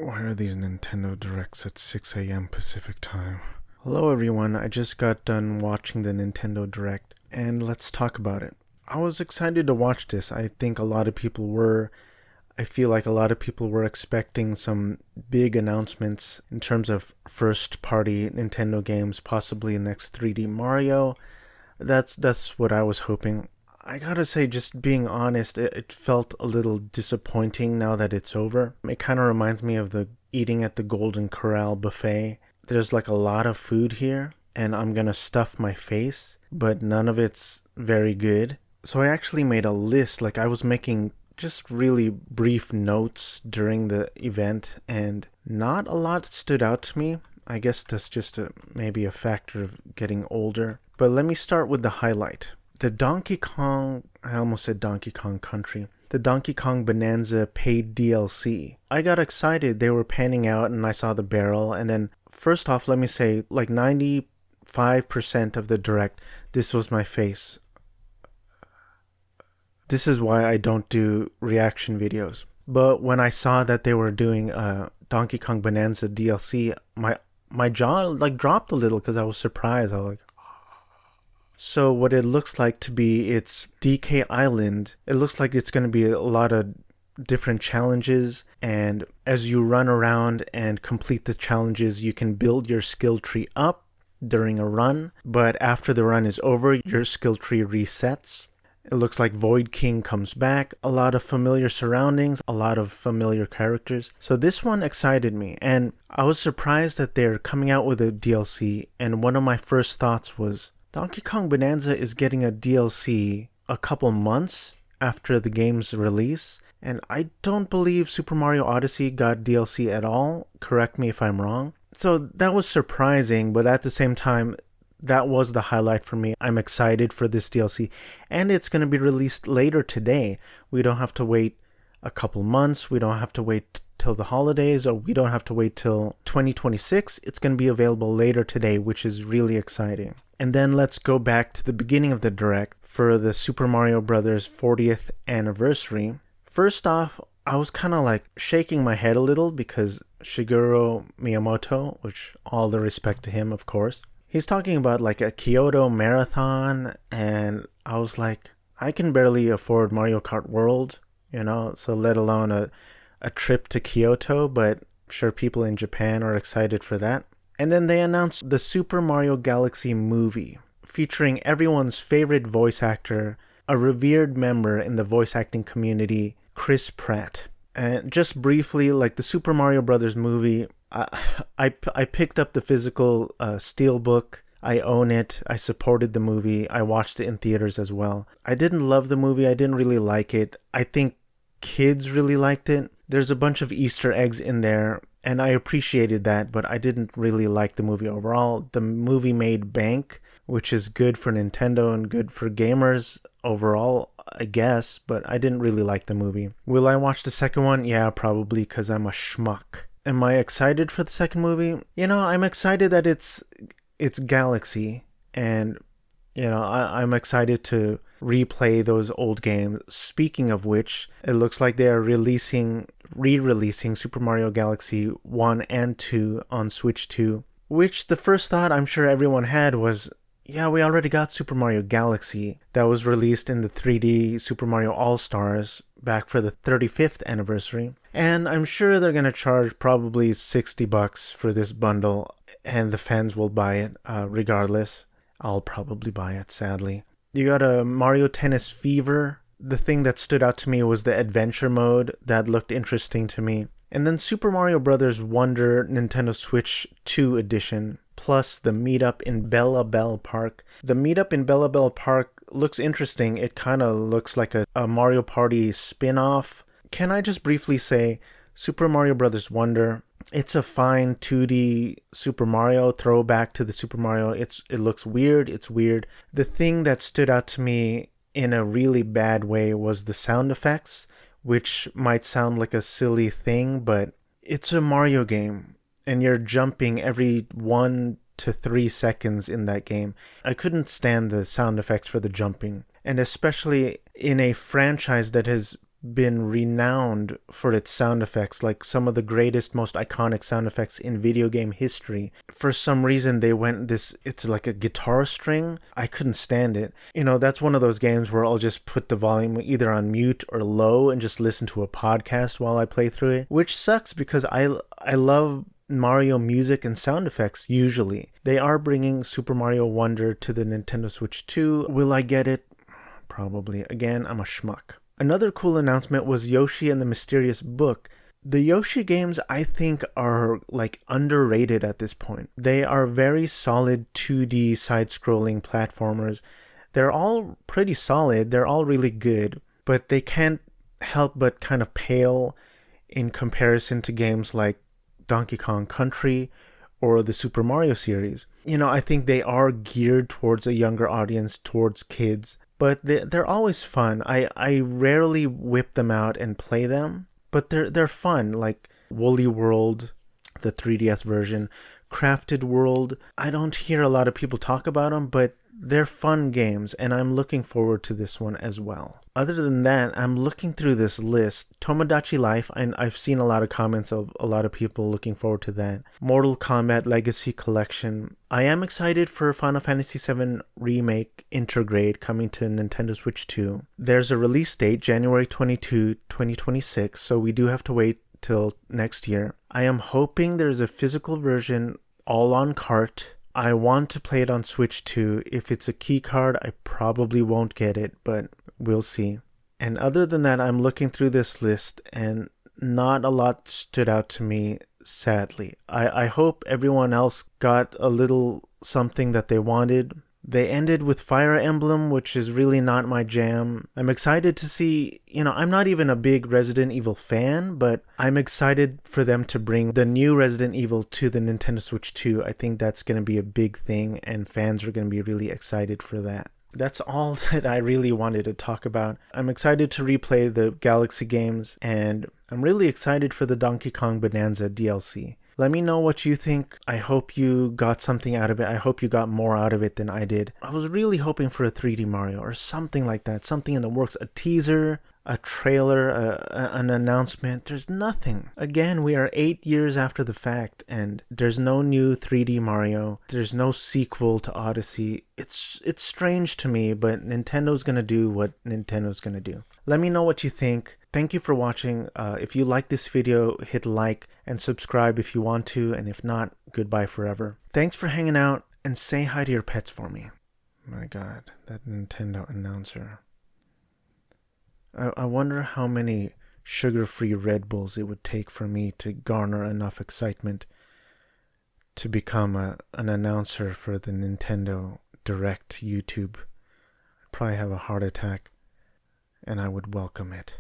Why are these Nintendo Directs at 6 a.m. Pacific time? Hello everyone, I just got done watching the Nintendo Direct, and let's talk about it. I was excited to watch this. I think a lot of people were. I feel like a lot of people were expecting some big announcements in terms of first-party Nintendo games, possibly next 3D Mario. That's what I was hoping. I gotta say, just being honest, it felt a little disappointing now that it's over. It kind of reminds me of the eating at the Golden Corral buffet. There's like a lot of food here, and I'm gonna stuff my face, but none of it's very good. So I actually made a list, like I was making just really brief notes during the event, and not a lot stood out to me. I guess that's just maybe a factor of getting older. But let me start with the highlight. The Donkey Kong, I almost said Donkey Kong Country, the Donkey Kong Bananza paid DLC. I got excited, they were panning out and I saw the barrel, and then first off, let me say, like 95% of the direct, this was my face. This is why I don't do reaction videos. But when I saw that they were doing Donkey Kong Bananza DLC, my jaw like dropped a little because I was surprised. I was like, so what it looks like to be, it's DK Island. It looks like it's going to be a lot of different challenges, and as you run around and complete the challenges, you can build your skill tree up during a run, but after the run is over, your skill tree resets. It looks like Void King comes back, a lot of familiar surroundings, a lot of familiar characters. So this one excited me, and I was surprised that they're coming out with a DLC, and one of my first thoughts was, Donkey Kong Bananza is getting a DLC a couple months after the game's release, and I don't believe Super Mario Odyssey got DLC at all. Correct me if I'm wrong. So that was surprising, but at the same time, that was the highlight for me. I'm excited for this DLC, and it's going to be released later today. We don't have to wait a couple months. We don't have to wait till the holidays, or we don't have to wait till 2026. It's going to be available later today, which is really exciting. And then let's go back to the beginning of the Direct for the Super Mario Bros. 40th anniversary. First off, I was kind of like shaking my head a little because Shigeru Miyamoto, which all the respect to him, of course, he's talking about like a Kyoto marathon, and I was like, I can barely afford Mario Kart World, so let alone a trip to Kyoto, but I'm sure people in Japan are excited for that. And then they announced the Super Mario Galaxy movie, featuring everyone's favorite voice actor, a revered member in the voice acting community, Chris Pratt. And just briefly, like the Super Mario Bros. Movie, I picked up the physical steelbook. I own it. I supported the movie. I watched it in theaters as well. I didn't love the movie. I didn't really like it. I think kids really liked it. There's a bunch of Easter eggs in there, and I appreciated that, but I didn't really like the movie overall. The movie made bank, which is good for Nintendo and good for gamers overall, I guess, but I didn't really like the movie. Will I watch the second one? Yeah, probably, because I'm a schmuck. Am I excited for the second movie? I'm excited that it's Galaxy, and I'm excited to replay those old games. Speaking of which, it looks like they are re-releasing Super Mario Galaxy 1 and 2 on Switch 2, which the first thought I'm sure everyone had was, yeah, we already got Super Mario Galaxy that was released in the 3D Super Mario All-Stars back for the 35th anniversary, and I'm sure they're going to charge probably $60 for this bundle, and the fans will buy it regardless. I'll probably buy it, sadly. You got a Mario Tennis Fever. The thing that stood out to me was the adventure mode. That looked interesting to me. And then Super Mario Bros. Wonder Nintendo Switch 2 Edition, plus the meetup in Bellabel Park. The meetup in Bellabel Park looks interesting. It kind of looks like a Mario Party spin-off. Can I just briefly say, Super Mario Bros. Wonder, it's a fine 2D Super Mario throwback to the Super Mario. It looks weird. It's weird. The thing that stood out to me in a really bad way was the sound effects, which might sound like a silly thing, but it's a Mario game, and you're jumping every 1 to 3 seconds in that game. I couldn't stand the sound effects for the jumping, and especially in a franchise that has been renowned for its sound effects, like some of the greatest, most iconic sound effects in video game history. For some reason, they went this, it's like a guitar string. I couldn't stand it. You know, that's one of those games where I'll just put the volume either on mute or low and just listen to a podcast while I play through it, which sucks because I love Mario music and sound effects usually. They are bringing Super Mario Wonder to the Nintendo Switch 2. Will I get it? Probably. Again, I'm a schmuck. Another cool announcement was Yoshi and the Mysterious Book. The Yoshi games, I think, are like underrated at this point. They are very solid 2D side-scrolling platformers. They're all pretty solid. They're all really good, but they can't help but kind of pale in comparison to games like Donkey Kong Country or the Super Mario series. You know, I think they are geared towards a younger audience, towards kids, but they're always fun. I rarely whip them out and play them, but they're fun, like Woolly World, the 3DS version, Crafted World. I don't hear a lot of people talk about them, but they're fun games, and I'm looking forward to this one as well. Other than that, I'm looking through this list. Tomodachi Life, and I've seen a lot of comments of a lot of people looking forward to that. Mortal Kombat Legacy Collection. I am excited for Final Fantasy VII Remake Intergrade coming to Nintendo Switch 2. There's a release date, January 22, 2026, so we do have to wait till next year. I am hoping there's a physical version all on cart. I want to play it on Switch 2. If it's a key card, I probably won't get it, but we'll see. And other than that, I'm looking through this list and not a lot stood out to me, sadly. I hope everyone else got a little something that they wanted. They ended with Fire Emblem, which is really not my jam. I'm excited to see, you know, I'm not even a big Resident Evil fan, but I'm excited for them to bring the new Resident Evil to the Nintendo Switch 2. I think that's going to be a big thing, and fans are going to be really excited for that. That's all that I really wanted to talk about. I'm excited to replay the Galaxy games, and I'm really excited for the Donkey Kong Bananza DLC. Let me know what you think. I hope you got something out of it. I hope you got more out of it than I did. I was really hoping for a 3D Mario or something like that. Something in the works. A teaser, a trailer, an announcement. There's nothing. Again, we are 8 years after the fact, and there's no new 3D Mario. There's no sequel to Odyssey. It's strange to me, but Nintendo's gonna do what Nintendo's gonna do. Let me know what you think. Thank you for watching. If you like this video, hit like and subscribe if you want to, and if not, goodbye forever. Thanks for hanging out, and say hi to your pets for me. My God, that Nintendo announcer. I wonder how many sugar-free Red Bulls it would take for me to garner enough excitement to become an announcer for the Nintendo Direct YouTube. I'd probably have a heart attack, and I would welcome it.